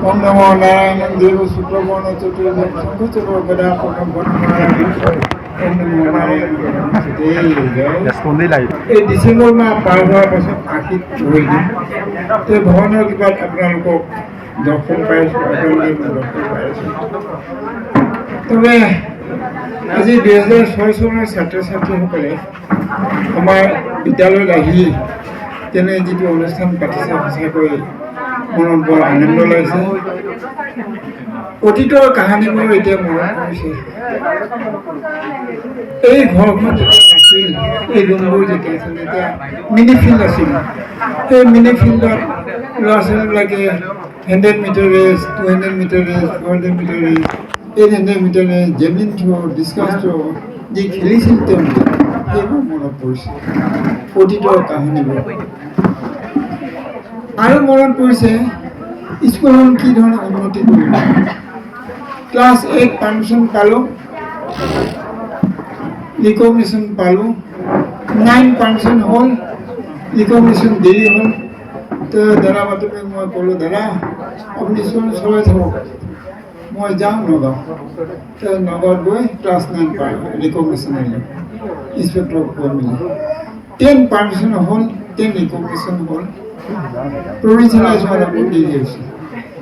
ওম নমো নাৰায়ণ দেব শুক্ৰবৰ্ণ চতুৰ্ভুজ শঙ্খচক্ৰ গদা পদ্ম বৰ্ণমালা ওম নমো নাৰায়ণ এই ডিচেম্বৰ মাহ পাৰ হোৱাৰ পাছত আশীত হৈ দিম এই ভগৱানৰ কৃপাত আপোনালোকক দৰ্শন পাইছোঁ আপোনালোকে দৰ্শন পাইছোঁ তবে আজি 2006 চনৰ ছাত্ৰ ছাত্ৰীসকলে আমাৰ বিদ্যালয়ত আহি তেনে যিটো অনুষ্ঠান পাতিছে সঁচাকৈ মনত বৰ আনন্দ লাগিছে অতীতৰ কাহিনীবোৰ এতিয়া মনত পৰিছে এই ঘৰখন যেতিয়া নাছিল এই ৰুমবোৰ যেতিয়া আছিল তেতিয়া মিনি ফিল্ড আছিল সেই মিনি ফিল্ডত ল'ৰা ছোৱালীবিলাকে 100 metre race 200 metre race 400 metre race 800 metre race javelin throw' discus throw' যি খেলিছিল তেওঁলোকে সেইবোৰ মনত পৰিছে অতীতৰ কাহিনীবোৰ আৰু মনত পৰিছে স্কুলখন কি ধৰণে উন্নতি কৰিলে ক্লাছ 8 পাৰ্মিশ্যন পালোঁ ৰিকগনিশ্যন পালোঁ 9 পাৰ্মিশ্যন হ'ল ৰিকগনিশ্যন দেৰি হ'ল তো দাদা মাতৃক মই ক'লোঁ দাদা আপুনি স্কুল চলাই থাকক মই যাওঁ নগাঁও তো নগাঁৱত গৈ ক্লাছ 9 পাৰ ৰিকগনিশ্যন আহিলোঁ ইনস্পেক্টৰক কৈ মিলি 10 পাৰ্মিশ্যন হ'ল 10 ৰিকগনিশ্যন হ'ল প্ৰভিঞ্চিয়েলাইজ হোৱাৰ আকৌ দেৰি হৈছে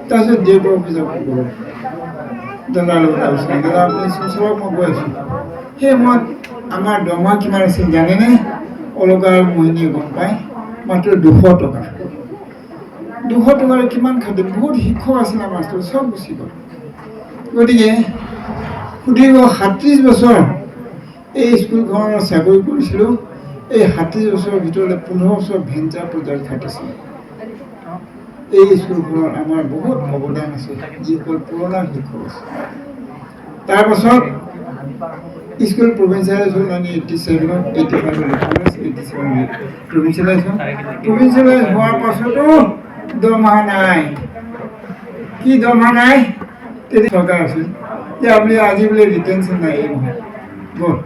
তাৰপিছত ডিউটি অফিচক গ'লোঁ দাদাৰ লগত আলোচনা দাদা আপুনি স্কুল চলাওক মই গৈ আছোঁ সেই সময়ত আমাৰ দৰমহা কিমান আছিল জানেনে অলকা আৰু মোহিনীয়ে গম পায় মাত্ৰ 200 টকা 200 টকাৰ কিমান খাদ্য বহুত শিক্ষক আছিল আমাৰ স্কুলত চব গুচি গ'ল গতিকে সুধিব 37 বছৰ এই স্কুলখনৰ চাকৰি কৰিছিলোঁ এই 37 বছৰৰ ভিতৰতে 15 বছৰ ভেঞ্চাৰ পৰ্যায়ত খাটিছিলোঁ এই স্কুলখনত আমাৰ বহুত অৱদান আছে যিসকল পুৰণা শিক্ষক আছে তাৰপাছত স্কুল প্ৰভিঞ্চিয়েলাইজ হ'ল 87 প্ৰভিঞ্চিয়েলাইজ হোৱাৰ পাছতো দৰমহা নাই কি দৰমহা নাই তেতিয়া চৰকাৰ আছিল যে আপুনি আজি বোলে ৰিটেনশ্যন নাই এই নহয় গ'ল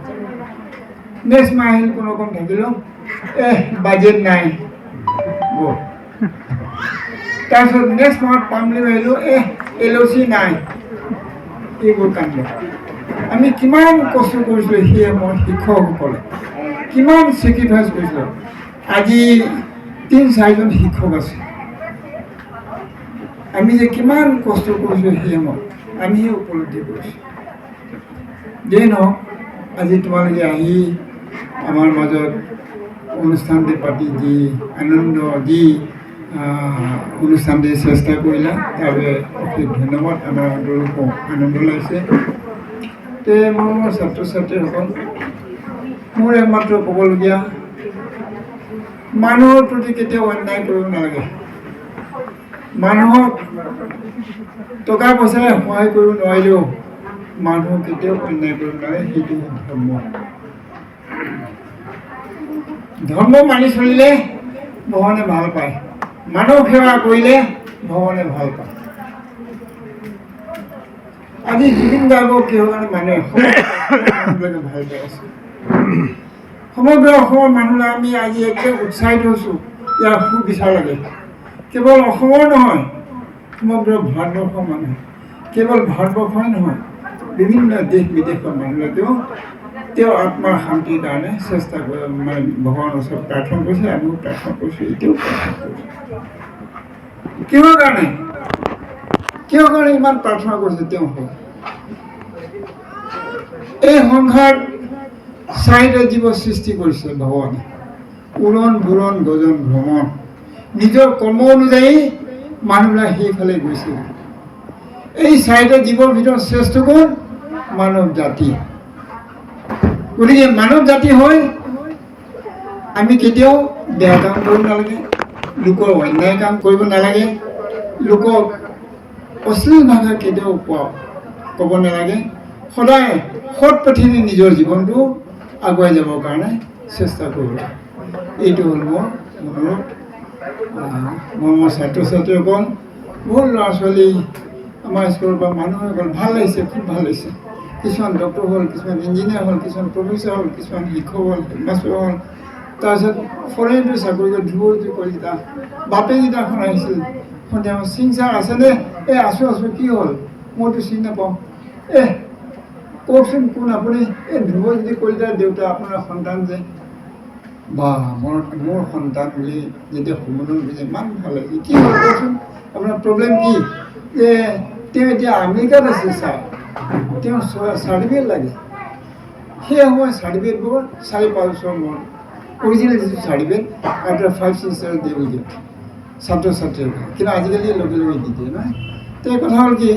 নেক্সট মাহ আহিল কোনো ৰকম থাকিলোঁ বাজেট নাই গ'ল তাৰপিছত নেক্সট মাহত পাম বুলি ভাবিলোঁ LOC নাই এইবোৰ কাণ্ড আমি কিমান কষ্ট কৰিছিলোঁ সেই সময়ত শিক্ষকসকলে কিমান চেক্ৰিফাইচ কৰিছিলোঁ আজি 3-4জন শিক্ষক আছে আমি যে কিমান কষ্ট কৰিছোঁ সেই সময়ত আমিহে উপলব্ধি কৰিছোঁ যেই নহওক আজি তোমালোকে আহি আমাৰ মাজত অনুষ্ঠানটি পাতি যি আনন্দ যি অনুষ্ঠানটি চেষ্টা কৰিলা তাৰ বাবে অশেষ ধন্যবাদ আমাৰ অন্তৰকো আনন্দ লাগিছে তে মোৰ ছাত্ৰ ছাত্ৰীসকল মোৰ একমাত্ৰ ক'বলগীয়া মানুহৰ প্ৰতি কেতিয়াও অন্যায় কৰিব নালাগে মানুহক টকা পইচাৰে সহায় কৰিব নোৱাৰিলেও মানুহক কেতিয়াও অন্যায় কৰিব নালাগে সেইটো ধৰ্ম মানি চলিলে ভগৱানে ভাল পায় মানৱ সেৱা কৰিলে ভগৱানে ভাল পায় আজি জুবিন গাৰ্গক কিহৰ কাৰণে মানুহে ভাল পাই আছে সমগ্ৰ অসমৰ মানুহে আমি আজি একে উৎসাহিত হৈছোঁ ইয়াৰ সুবিচাৰ লাগে কেৱল অসমৰ নহয় সমগ্ৰ ভাৰতবৰ্ষৰ মানুহে কেৱল ভাৰতবৰ্ষই নহয় বিভিন্ন দেশ বিদেশৰ মানুহলৈকেও তেওঁ আত্মাৰ শান্তিৰ কাৰণে চেষ্টা কৰি মানে ভগৱানৰ ওচৰত প্ৰাৰ্থনা কৰিছে আমিও প্ৰাৰ্থনা কৰিছোঁ এতিয়াও প্ৰাৰ্থনা কৰিছোঁ কিহৰ কাৰণে ইমান প্ৰাৰ্থনা কৰিছে তেওঁ এই সংসাৰ 4টা জীৱ সৃষ্টি কৰিছে ভগৱানে উৰণ বুৰণ গজন ভ্ৰমণ নিজৰ কৰ্ম অনুযায়ী মানুহবিলাক সেইফালে গৈছে এই 4টা জীৱৰ ভিতৰত শ্ৰেষ্ঠ কোন মানৱ জাতি গতিকে মানৱ জাতি হৈ আমি কেতিয়াও বেয়া কাম কৰিব নালাগে লোকৰ অন্যায় কাম কৰিব নালাগে লোকক অশ্লীল ভাষা কেতিয়াও ক'ব নালাগে সদায় সৎ পথেৰে নিজৰ জীৱনটো আগুৱাই যাবৰ কাৰণে চেষ্টা কৰিব এইটো হ'ল মোৰ অনুৰোধ মোৰ ছাত্ৰ ছাত্ৰীসকল বহুত ল'ৰা ছোৱালী আমাৰ স্কুলৰ পৰা মানুহ হৈ গ'ল ভাল লাগিছে খুব ভাল লাগিছে কিছুমান ডক্টৰ হ'ল কিছুমান ইঞ্জিনিয়াৰ হ'ল কিছুমান প্ৰফেচাৰ হ'ল কিছুমান শিক্ষক হ'ল হেডমাষ্টাৰ হ'ল তাৰপিছত ফৰেইনটো চাকৰি কৰি ধ্ৰুৱজ্যোতি কলিতা বাপেকেইটাখন আহিছিল সন্ধিয়া সিং ছাৰ আছেনে আছোঁ কি হ'ল মইতো চিনি নাপাওঁ কওকচোন কোন আপুনি ধ্ৰুৱজ্যোতি কলিতাৰ দেউতা আপোনাৰ সন্তান যে বা মোৰ সন্তান বুলি যেতিয়া সম্বোধন কৰিছে ইমান ভাল লাগিছে কি হ'ল কওকচোন আপোনাৰ প্ৰব্লেম কি যে তেওঁ এতিয়া আমেৰিকাত আছে ছাৰ তেওঁ চাৰ্টিফিকেট লাগে সেই সময়ত চাৰ্টিফিকেটবোৰ 4-5 বছৰ মূৰত অৰিজিনেল যিটো certificate after 5-6 years they will get ছাত্ৰ ছাত্ৰীৰ কিন্তু আজিকালি লগে লগে দি দিয়ে নহয় তো কথা হ'ল কি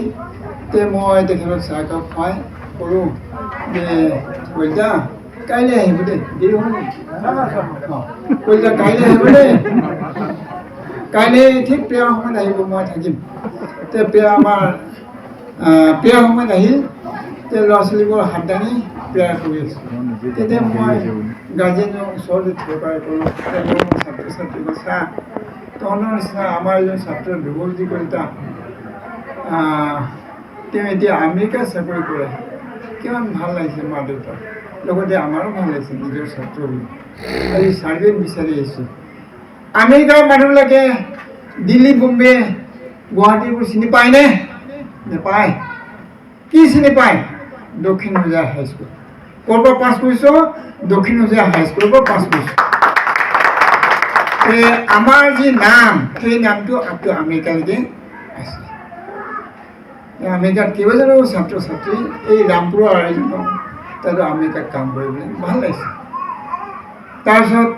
মই তেখেতক চাহ একাপ খুৱাই কৰোঁ যে কলিতা কাইলৈ আহিব দেই দেৰি হ'ব নেকি কলিতা কাইলৈ আহিব দেই কাইলৈ ঠিক প্ৰেয়াৰ সময়ত আহিব মই থাকিম আমাৰ প্ৰেয়াৰ সময়ত আহিল ল'ৰা ছোৱালীবোৰ হাত দাঙি প্ৰেয়াৰ কৰি আছোঁ তেতিয়া মই গাৰ্জেনৰ ওচৰতে থিয় কৰোঁ ছাত্ৰ ছাত্ৰীক চা তহঁতৰ নিচিনা আমাৰ এজন ছাত্ৰ ধ্ৰুৱজ্যোতি কলিতা তেওঁ এতিয়া আমেৰিকাত চাকৰি কৰে কিমান ভাল লাগিছে মা দেউতাক লগতে আমাৰো ভাল লাগিছে নিজৰ ছাত্ৰ বুলি আজি চাৰ্টিফিকেট বিচাৰি আহিছোঁ আমেৰিকাৰ মানুহবিলাকে দিল্লী বম্বে গুৱাহাটীবোৰ চিনি পায়নে নেপায় কি চিনি পায় দক্ষিণ হোজাই হাইস্কুল ক'ৰ পৰা পাছ কৰিছোঁ দক্ষিণ হোজাই হাইস্কুলৰ পৰা পাছ কৰিছোঁ আমাৰ যি নাম সেই নামটো আপটো আমেৰিকালৈকে আছে আমেৰিকাত কেইবাজনো ছাত্ৰ ছাত্ৰী এই ৰামপুৰৰ আয়োজন তাতো আমেৰিকাত কাম কৰিবলৈ ভাল লাগিছে তাৰপিছত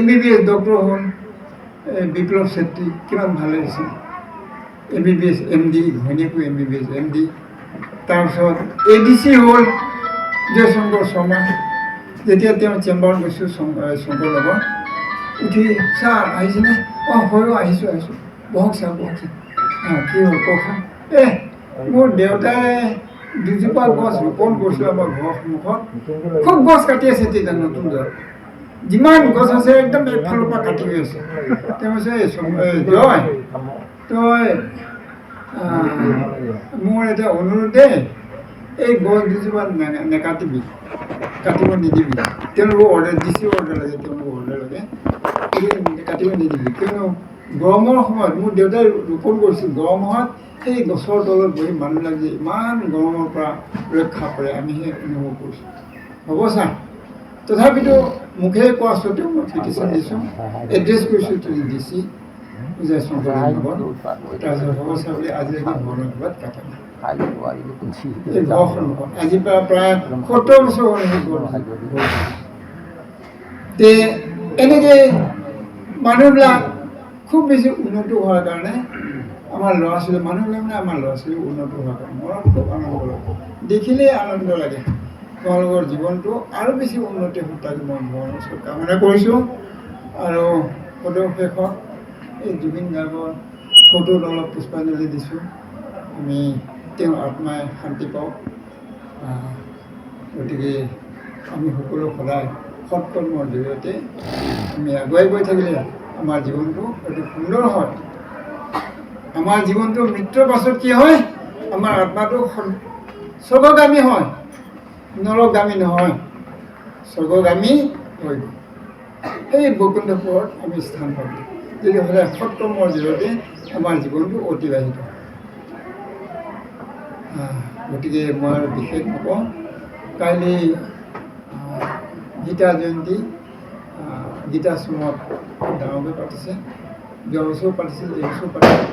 MBBS ডক্টৰ হ'ল বিপ্লৱ চেত্ৰী কিমান ভাল লাগিছে MBBS MD ঘৈণীয়েকো MBBS MD তাৰপিছত ADC হ'ল জয়শংকৰ শৰ্মা যেতিয়া তেওঁ চেম্বাৰত গৈছোঁ শংকৰ লগত উঠি ছাৰ আহিছেনে হয় আহিছোঁ বহক ছাৰ কি হ'ল কওকচোন মোৰ দেউতাই দুজোপা গছ ৰোপণ কৰিছিলোঁ আমাৰ ঘৰৰ সন্মুখত খুব গছ কাটি আছে তেতিয়া নতুন দৰ যিমান গছ আছে একদম একফালৰ পৰা কাটি গৈ আছে তেওঁ কৈছে জয় তই মোৰ এটা অনুৰোধ দেই এই গছ দুজোপা নেকাটিবি কাটিব নিদিবি তেওঁলোকক অৰ্ডাৰ দিছে অৰ্ডাৰ লাগে তেওঁলোকক অৰ্ডাৰ লাগে কাটিব নিদিবি কিয়নো গৰমৰ সময়ত মোৰ দেউতাই ৰোপণ কৰিছিল গৰম সময়ত সেই গছৰ তলত বহি মানুহবিলাক যে ইমান গৰমৰ পৰা ৰক্ষা কৰে আমি সেই অনুভৱ কৰিছোঁ হ'ব ছাৰ তথাপিতো মুখেৰে কোৱা স্বত্তেও মই পিটিশ্যন দিছোঁ এড্ৰেছ কৰিছোঁ DC জয়শংকৰ লগত তাৰপিছত হ'ব ছাৰ বুলি আজিলৈকে ভ্ৰমণৰ ঘৰত কাটা নাই এই ঘৰখন আজিৰ পৰা প্ৰায় 70 বছৰ হ'ল তে এনেকৈ মানুহবিলাক খুব বেছি উন্নত হোৱাৰ কাৰণে আমাৰ ল'ৰা ছোৱালী মানুহবিলাক আমাৰ ল'ৰা ছোৱালী উন্নত হোৱাৰ কাৰণে মনত খুব আনন্দ লাগে দেখিলেই আনন্দ লাগে তেওঁলোকৰ জীৱনটো আৰু বেছি উন্নতি হওক তাকে মই ভগৱানৰ ওচৰত কামনা কৰিছোঁ আৰু শেষত এই জুবিন গাৰ্গৰ ফটোত অলপ পুষ্পাঞ্জলি দিছোঁ আমি তেওঁৰ আত্মাই শান্তি পাওঁ গতিকে আমি সকলো সদায় সৎকৰ্মৰ জৰিয়তে আমি আগুৱাই গৈ থাকিলে আমাৰ জীৱনটো অতি সুন্দৰ হয় আমাৰ জীৱনটো মৃত্যুৰ পাছত কি হয় আমাৰ আত্মাটো স্বৰ্গগামী হয় নৰকগামী নহয় স্বৰ্গগামী হৈ গ'ল সেই বৈকুণ্ঠপুৰত আমি স্থান পাব যদি সদায় সৎকৰ্মৰ জৰিয়তে আমাৰ জীৱনটো অতিবাহিত হয় গতিকে মই আৰু বিশেষ নকওঁ কাইলৈ গীতা জয়ন্তী গীতাশ্ৰমত ডাঙৰকৈ পাতিছে যোৱা বছৰো পাতিছিল এই বছৰো পাতিছে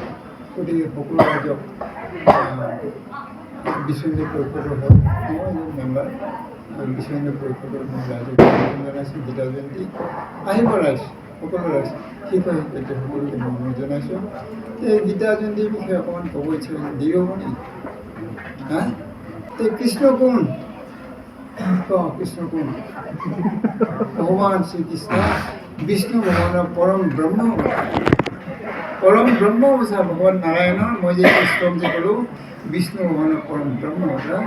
গতিকে সকলো ৰাইজক বিশ্বহিন্দু পৰিষদৰ হ'ল মই এজন মেম্বাৰ বিশ্বহিন্দু পৰিষদৰ মই ৰাইজক জনাইছোঁ গীতা জয়ন্তী আহিব ৰাইজ সকলো ৰাইজ শিক্ষক শিক্ষয়িত্ৰী সকলোকে মই জনাইছোঁ এই গীতা জয়ন্তীৰ বিষয়ে অকণমান ক'ব ইচ্ছা দেৰি হ'ব নেকি কৃষ্ণ কোন কৃষ্ণ কোন ভগৱান শ্ৰীকৃষ্ণ বিষ্ণু ভগৱানৰ পৰম ব্ৰহ্ম অৱতাৰ ভগৱান নাৰায়ণৰ মই যে ষ্টক যে ক'লোঁ বিষ্ণু ভগৱানৰ পৰম ব্ৰহ্ম অৱতাৰ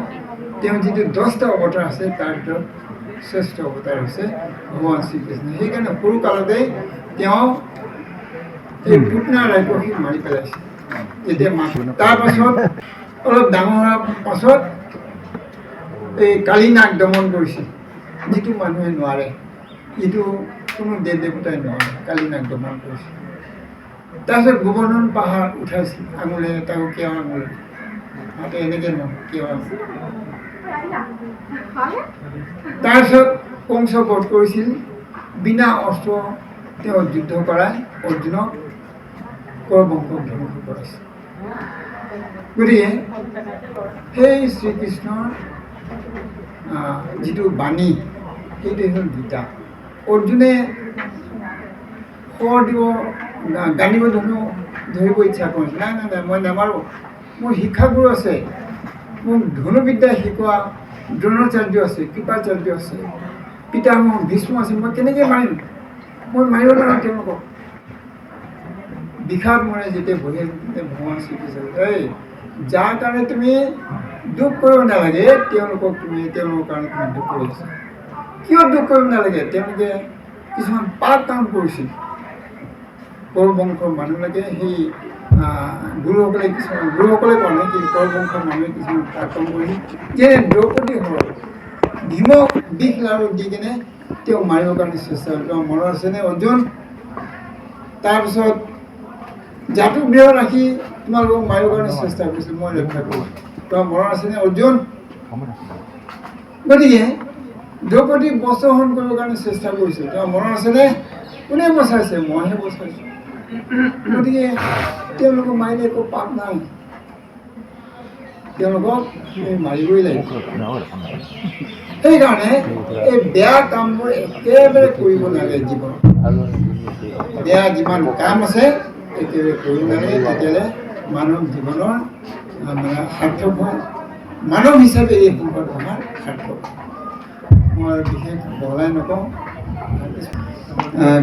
তেওঁ যিটো 10টা অৱতাৰ আছে তাৰ ভিতৰত শ্ৰেষ্ঠ অৱতাৰ হৈছে ভগৱান শ্ৰীকৃষ্ণ সেইকাৰণে সৰু কালতেই তেওঁ এই পুতনা ৰাক্ষসীক মাৰি পেলাইছে যেতিয়া তাৰপাছত অলপ ডাঙৰ হোৱাৰ পাছত এই কালিনাগ দমন কৰিছিল যিটো মানুহে নোৱাৰে যিটো কোনো দেৱ দেৱতাই নোৱাৰে কালিনাগ দমন কৰিছিল তাৰপিছত গোবৰ্ধন পাহাৰ উঠাইছিল আঙুলে তাকো কিয় আঙুলে হাতে এনেকৈ ন কিয় তাৰপিছত কংস বধ কৰিছিল বিনা অস্ত্ৰ তেওঁ যুদ্ধ কৰাই অৰ্জুনক কৰবংশক ধ্বংস কৰাইছিল গতিকে সেই শ্ৰীকৃষ্ণৰ যিটো বাণী সেইটো হ'ল গীতা অৰ্জুনে শৰ দিব গানিব ধৰিব ইচ্ছা কৰিছে নাই নাই নাই মই নামাৰোঁ মোৰ শিক্ষাগুৰু আছে মোক ধনুবিদ্যা শিকোৱা দ্ৰোণাচাৰ্য আছে কৃপাচাৰ্য আছে পিতামহ ভীষ্ম আছে মই কেনেকৈ মাৰিম মই মাৰিব নোৱাৰোঁ তেওঁলোকক বিষাদ মৰে যেতিয়া বহি ভগৱান শ্ৰীকৃষ্ণ এই যাৰ কাৰণে তুমি দুখ কৰিব নালাগে তেওঁলোকৰ কাৰণে তুমি দুখ কৰিছা কিয় দুখ কৰিব নালাগে তেওঁলোকে কিছুমান পাপ কাম কৰিছিল কৰবংশৰ মানুহলৈকে সেই গুৰুসকলে কোৱা নাই কিন্তু কৰবংশৰ মানুহে কিছুমান পাপ কাম কৰিছিল যেনে দ্ৰৌপদী হৰক ভীমক বিষ লাড়ু দি কিনে তেওঁ মাৰিবৰ কাৰণে চেষ্টা কৰিছিল তেওঁ মনত আছেনে অৰ্জুন তাৰপিছত জাতু গৃহ ৰাখি তোমালোকক মাৰিবৰ কাৰণে চেষ্টা কৰিছিল মই ৰক্ষা কৰিছোঁ তোমাৰ মনত আছেনে অৰ্জুন গতিকে দ্ৰৌপদীক বস্ত্ৰহৰণ কৰিবৰ কাৰণে চেষ্টা কৰিছিল তোমাৰ মনত আছেনে কোনে বচাইছে মইহে বচাইছোঁ গতিকে তেওঁলোকক মাৰিলে একো পাপ নাই তেওঁলোকক মাৰিবই লাগিব সেইকাৰণে এই বেয়া কামবোৰ একেবাৰে কৰিব নালাগে জীৱনত বেয়া যিমান কাম আছে একেবাৰে কৰিব নালাগে তেতিয়াহ'লে মানৱ জীৱনৰ মানে সাৰ্থক হয় মানৱ হিচাপে এই সম্পদ আমাৰ সাৰ্থক মই বিশেষ বহলাই নকওঁ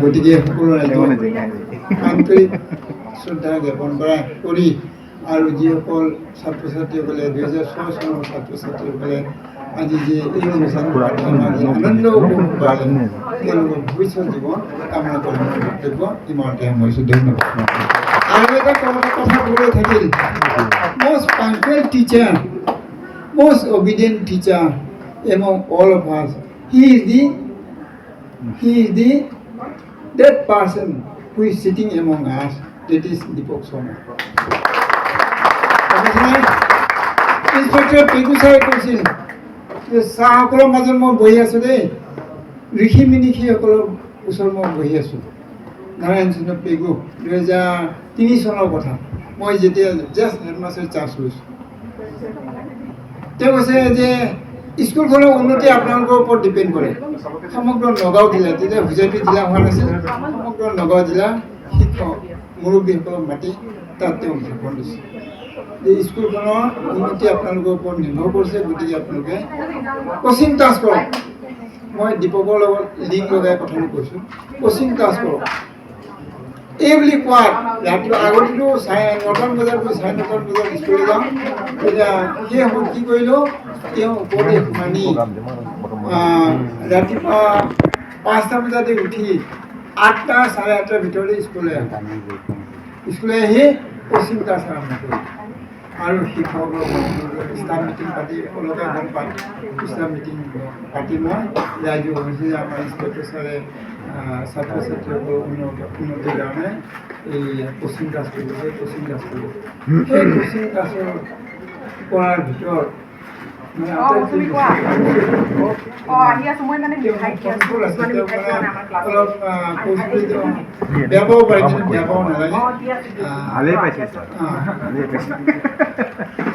গতিকে সকলো ৰাইজক আন্তৰিক শ্ৰদ্ধা জ্ঞাপন কৰি আৰু যিসকল ছাত্ৰ ছাত্ৰীসকলে 2006 চনৰ ছাত্ৰ ছাত্ৰীসকলে আজি যে এই অনুষ্ঠান আনন্দ উপভোগ কৰিলে তেওঁলোকৰ ভৱিষ্যত জীৱন কামনা কৰি মই বক্তব্য ইমানতে সামৰিছোঁ ধন্যবাদ আৰু এটা কথা ক'বলৈ থাকিল most punctual teacher most obedient teacher among all of us he is the that person who is sitting among us that is Deepak Sharma inspector Pegu ছাৰে কৈছিল যে চাহসকলৰ মাজত মই বহি আছোঁ দেই ঋষি মিনিষীসকলৰ ওচৰত মই বহি আছোঁ নাৰায়ণ চন্দ্ৰ পেগু 2003 চনৰ কথা মই যেতিয়া জাষ্ট হেডমাষ্টাৰ চাৰ্জ লৈছোঁ তেওঁ কৈছে যে স্কুলখনৰ উন্নতি আপোনালোকৰ ওপৰত ডিপেণ্ড কৰে সমগ্ৰ নগাঁও জিলা তেতিয়া হুজাইটি জিলা হোৱা নাছিল সমগ্ৰ নগাঁও জিলাৰ শিক্ষক মুৰব্বীসকলক মাতি তাত তেওঁ ভাষণ দিছে যে স্কুলখনৰ উন্নতি আপোনালোকৰ ওপৰত নিৰ্ভৰ কৰিছে গতিকে আপোনালোকে কোচিং ক্লাছ কৰক মই দীপকৰ লগত লিংক লগাই কথাটো কৈছোঁ কোচিং ক্লাছ কৰক এই বুলি কোৱাত ৰাতিপুৱা আগতেতো 9টা বজাত গৈ 9:30 বজাত স্কুললৈ যাওঁ তেতিয়া সেই সময়ত কি কৰিলোঁ তেওঁ উপদেশ মানি ৰাতিপুৱা 5টা বজাতে উঠি 8টা 8:30টাৰ ভিতৰতে স্কুললৈ আহি কোচিং ক্লাছ আৰম্ভ কৰিলোঁ আৰু শিক্ষকৰ ষ্টাফ মিটিং পাতি সকলোকে গম পায় ষ্টাফ মিটিং পাতি মই ৰাইজক কৈছোঁ যে আমাৰ ইন্সপেক্টৰ ছাৰে ছাত্ৰ ছাত্ৰীসকলৰ উন্নতিৰ কাৰণে এই কোচিং ক্লাছ কৰিব সেই কোচিং ক্লাছ কৰিব সেই কোচিং ক্লাছৰ কৰাৰ ভিতৰত মানে অলপ বেয়া পাব পাৰে কিন্তু বেয়া পাব নালাগে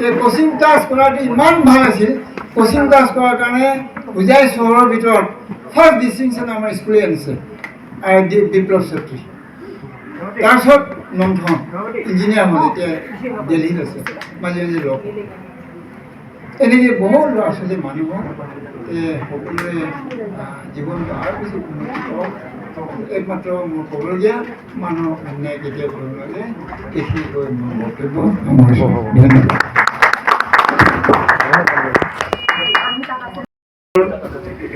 এই কোচিং ক্লাছ কৰাটো ইমান ভাল আছিল কোচিং ক্লাছ কৰাৰ কাৰণে হোজাই চহৰৰ ভিতৰত ফাৰ্ষ্ট ডিষ্টিংশ্যন আমাৰ স্কুলে আনিছে আৰু বিপ্লৱ চেত্ৰী তাৰপিছত নমথন ইঞ্জিনিয়াৰ হ'ল এতিয়া দিল্লীত আছে মাজে মাজে লগ এনেকৈ বহুত ল'ৰা ছোৱালী মানুহক সকলোৱে জীৱনটো আৰু বেছি উন্নতি কৰক একমাত্ৰ মোৰ ক'বলগীয়া মানুহক অন্যায় কেতিয়াও কৰিব লাগে এইখিনি কৈ মোৰ বক্তব্য সামৰিছোঁ ধন্যবাদ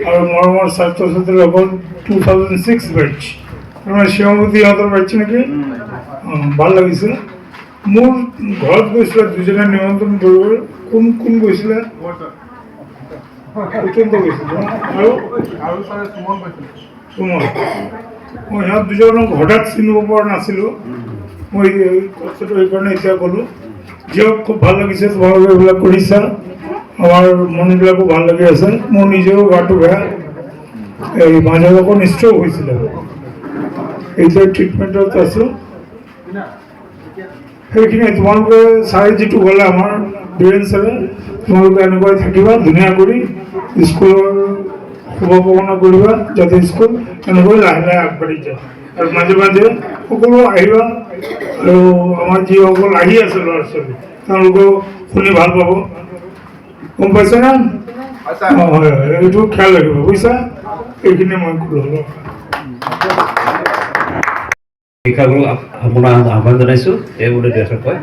আৰু মৰমৰ ছাত্ৰ ছাত্ৰীসকল 2006 বেটছ আমাৰ শিৱমূৰ্তি ইহঁতৰ বেটছ নেকি ভাল লাগিছিল মোৰ ঘৰত গৈছিলে দুজনে নিমন্ত্ৰণ কৰিবলৈ কোন কোন গৈছিলে উত্তন্ত গৈছিলে আৰু সুমন মই সিহঁত দুজনক হঠাৎ চিনিব পৰা নাছিলোঁ। মই এই কথাটো সেইকাৰণে এতিয়া ক'লোঁ, যিয়ক খুব ভাল লাগিছে তোমালোকে এইবিলাক কৰিছা, আমাৰ মনবিলাকো ভাল লাগি আছে। মোৰ নিজেও গাটো বেয়া, এই মাজে অকণ ষ্ট্ৰ'ক হৈছিলে, এতিয়া ট্ৰিটমেণ্টত আছোঁ। সেইখিনি তোমালোকে চাই যিটো ক'লে আমাৰ বীৰেন ছাৰে, তোমালোকে এনেকুৱাই থাকিবা ধুনীয়া কৰি, স্কুলৰ শুভকামনা কৰিবা যাতে স্কুল এনেকৈ লাহে লাহে আগবাঢ়ি যায়। আৰু মাজে মাজে সকলো আহিবা, আৰু আমাৰ যিসকল আহি আছে ল'ৰা ছোৱালী তেওঁলোকেও শুনি ভাল পাব, গম পাইছেনে? অঁ হয় হয়, এইটো খেয়াল ৰাখিব বুজিছা। এইখিনি মই ক'লোঁ। শিক্ষাগুৰুক আপোনাৰ আহ্বান জনাইছোঁ, এইবোৰে দেখা কয়।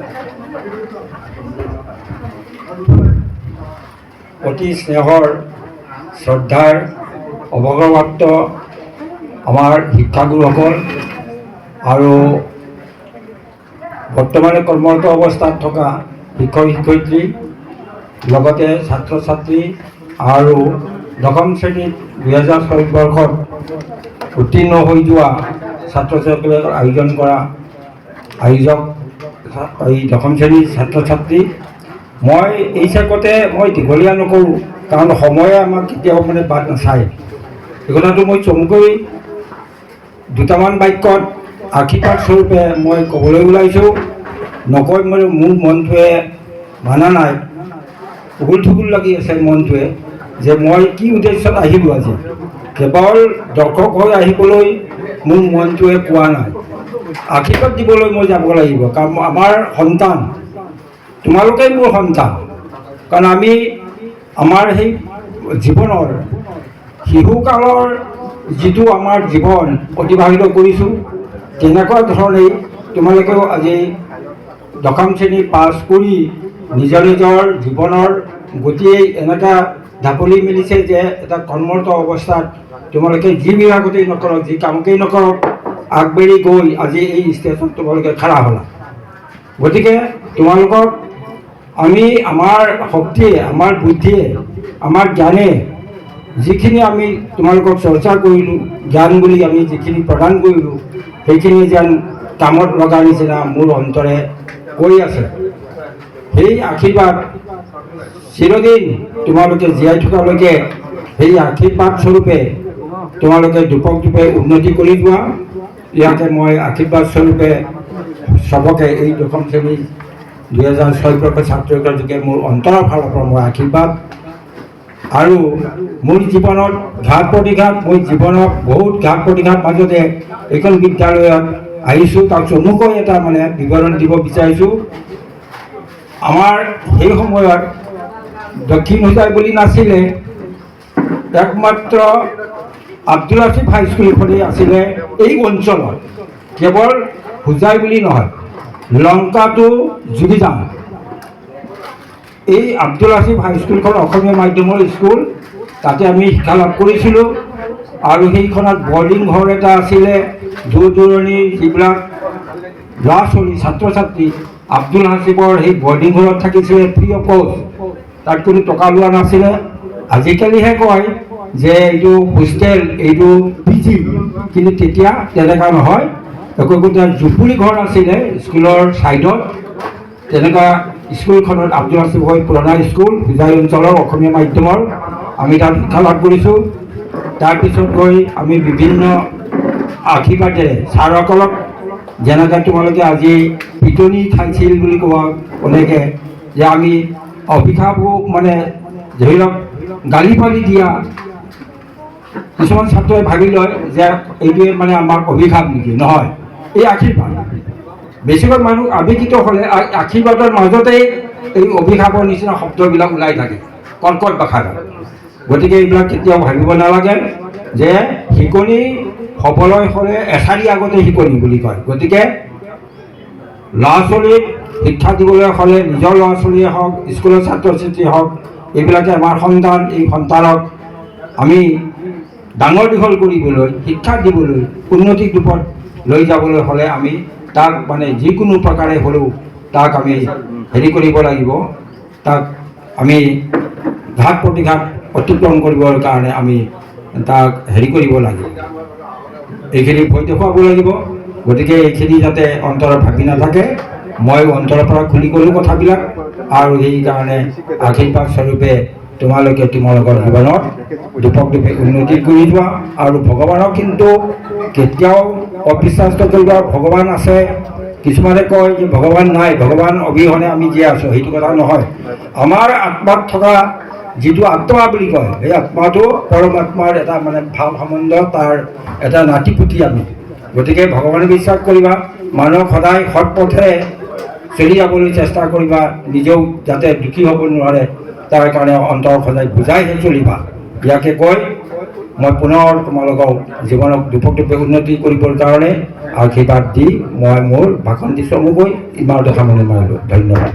অতি স্নেহৰ শ্ৰদ্ধাৰ অৱসৰপ্ৰাপ্ত আমাৰ শিক্ষাগুৰুসকল আৰু বৰ্তমানে কৰ্মৰত অৱস্থাত থকা শিক্ষক শিক্ষয়িত্ৰী, লগতে ছাত্ৰ ছাত্ৰী আৰু দশম শ্ৰেণীত 2006 বৰ্ষত উত্তীৰ্ণ হৈ যোৱা ছাত্ৰ ছাত্ৰীসকলে আয়োজন কৰা আয়োজক এই দশম শ্ৰেণীৰ ছাত্ৰ ছাত্ৰী, মই এই চেগতে মই দীঘলীয়া নকৰোঁ, কাৰণ সময়ে আমাক কেতিয়াও মানে বাদ নাচায়। এই কথাটো মই চমুকৈ দুটামান বাক্যত আশীৰ্বাদ স্বৰূপে মই ক'বলৈ ওলাইছোঁ। নকৈ মানে মোৰ মনটোৱে মানা নাই, উগুল থুগুল লাগি আছে মনটোৱে, যে মই কি উদ্দেশ্যত আহিলোঁ আজি। কেৱল দৰ্শক হৈ আহিবলৈ মোৰ মনটোৱে কোৱা নাই, আশীৰ্বাদ দিবলৈ মই যাব লাগিব। কাৰণ আমাৰ সন্তান, তোমালোকেই মোৰ সন্তান। কাৰণ আমি আমাৰ সেই জীৱনৰ শিশুকালৰ যিটো আমাৰ জীৱন অতিবাহিত কৰিছোঁ, তেনেকুৱা ধৰণেই তোমালোকেও আজি দশম শ্ৰেণী পাছ কৰি নিজৰ নিজৰ জীৱনৰ গতিয়েই এনেকুৱা ঢাপলি মেলিছে যে এটা কৰ্মৰত অৱস্থাত তোমালোকে যি বিভাগতেই নকৰক, যি কামকেই নকৰক, আগবাঢ়ি গৈ আজি এই ষ্টেজত তোমালোকে খাৰা হ'লা। গতিকে তোমালোকক আমি আমাৰ শক্তিয়ে, আমাৰ বুদ্ধিয়ে, আমাৰ জ্ঞানে যিখিনি আমি তোমালোকক চৰ্চা কৰিলোঁ, জ্ঞান বুলি আমি যিখিনি প্ৰদান কৰিলোঁ, সেইখিনি যেন কামত লগাৰ নিচিনা মোৰ অন্তৰে কৈ আছে। সেই আশীৰ্বাদ চিৰদিন তোমালোকে জীয়াই থকালৈকে সেই আশীৰ্বাদ স্বৰূপে তোমালোকে দোপক দোপে উন্নতি কৰি যোৱা, ইয়াকে মই আশীৰ্বাদ স্বৰূপে চবকে এই দশম শ্ৰেণী 2006 বৰ্ষৰ ছাত্ৰীসকলৰ যোগে মোৰ অন্তৰৰ ফালৰ পৰা মই আশীৰ্বাদ। আৰু মোৰ জীৱনত ঘাত প্ৰতিঘাত, মই জীৱনত বহুত ঘাত প্ৰতিঘাত মাজতে এইখন বিদ্যালয়ত আহিছোঁ। তাক চমুকৈ এটা মানে বিৱৰণ দিব বিচাৰিছোঁ। আমাৰ সেই সময়ত দক্ষিণ হোজাই বুলি নাছিলে, একমাত্ৰ আব্দুল আছিফ হাইস্কুলখনেই আছিলে এই অঞ্চলত। কেৱল হোজাই বুলি নহয়, লংকা টু যোগীজান এই আব্দুল আছিফ হাইস্কুলখন অসমীয়া মাধ্যমৰ স্কুল, তাতে আমি শিক্ষা লাভ কৰিছিলোঁ। আৰু সেইখনত বৰ্ডিং ঘৰ এটা আছিলে, দূৰ দূৰণিৰ যিবিলাক ল'ৰা ছোৱালী ছাত্ৰ ছাত্ৰী আব্দুল হাছিফৰ সেই বৰ্ডিং ঘৰত থাকিছিলে ফ্ৰী অফ কষ্ট, তাত কোনো টকা লোৱা নাছিলে। আজিকালিহে কয় যে এইটো হোষ্টেল, এইটো PG, কিন্তু তেতিয়া তেনেকুৱা নহয়। একোটা জুপুৰি ঘৰ আছিলে স্কুলৰ ছাইডত। তেনেকুৱা স্কুলখনত আব্দুল হাছিফ হয় পুৰণা স্কুল, হোজাই অঞ্চলৰ অসমীয়া মাধ্যমৰ, আমি তাত শিক্ষা লাভ কৰিছোঁ। তাৰপিছত গৈ আমি বিভিন্ন আশীৰ্বাদেৰে ছাৰসকলক, যেনেকৈ তোমালোকে আজি পিটনি খাইছিল বুলি কোৱা, এনেকৈ যে আমি অভিশাপো মানে ধৰি লওক গালি পালি দিয়া, কিছুমান ছাত্ৰই ভাবি লয় যে এইটোৱে মানে আমাৰ অভিশাপ নেকি, নহয়, এই আশীৰ্বাদ। বেছিভাগ মানুহ আৱেগিত হ'লে আশীৰ্বাদৰ মাজতেই এই অভিশাপৰ নিচিনা শব্দবিলাক ওলাই থাকে কৰ্কট ভাষাত। গতিকে এইবিলাক কেতিয়াও ভাবিব নালাগে যে শিকনি হ'বলৈ হ'লে এছাৰি আগতে শিকনি বুলি কয়। গতিকে ল'ৰা ছোৱালীক শিক্ষা দিবলৈ হ'লে নিজৰ ল'ৰা ছোৱালীয়ে হওক, স্কুলৰ ছাত্ৰ ছাত্ৰী হওক, এইবিলাকে আমাৰ সন্তান, এই সন্তানক আমি ডাঙৰ দীঘল কৰিবলৈ, শিক্ষা দিবলৈ, উন্নতিৰ ৰূপত লৈ যাবলৈ হ'লে আমি তাক মানে যিকোনো প্ৰকাৰে হ'লেও তাক আমি হেৰি কৰিব লাগিব, তাক আমি ঘাত প্ৰতিঘাত অতিক্ৰম কৰিবৰ কাৰণে আমি তাক হেৰি কৰিব লাগিব। এইখিনি ভয় দেখুৱাব লাগিব। গতিকে এইখিনি যাতে অন্তৰত ভাবি নাথাকে, মই অন্তৰৰ পৰা খুলি ক'লোঁ কথাবিলাক, আৰু সেইকাৰণে আশীৰ্বাদ স্বৰূপে তোমালোকে তোমালোকৰ জীৱনত দীপক দীপে উন্নতি কৰি যোৱা। আৰু ভগৱানক কিন্তু কেতিয়াও অবিশ্বাস নকৰিবা। ভগৱান আছে। কিছুমানে কয় যে ভগৱান নাই, ভগৱান অবিহনে আমি জীয়াই আছোঁ, সেইটো কথা নহয়। আমাৰ আত্মাত থকা যিটো আত্মা বুলি কয়, সেই আত্মাটো পৰমাত্মাৰ এটা মানে ভাল সম্বন্ধ, তাৰ এটা নাতিপুতি আমি। গতিকে ভগৱানে বিশ্বাস কৰিবা, মানুহক সদায় সৎ পথেৰে চলি যাবলৈ চেষ্টা কৰিবা, নিজেও যাতে দুখী হ'ব নোৱাৰে তাৰ কাৰণে অন্তৰ সদায় বুজাইহে চলিবা। ইয়াকে কৈ মই পুনৰ তোমালোকক জীৱনক দীপক দীপে উন্নতি কৰিবৰ কাৰণে আশীৰ্বাদ দি মই মোৰ ভাষণ দিছোঁ। ইমানতে সামৰণি মাৰিলোঁ। ধন্যবাদ।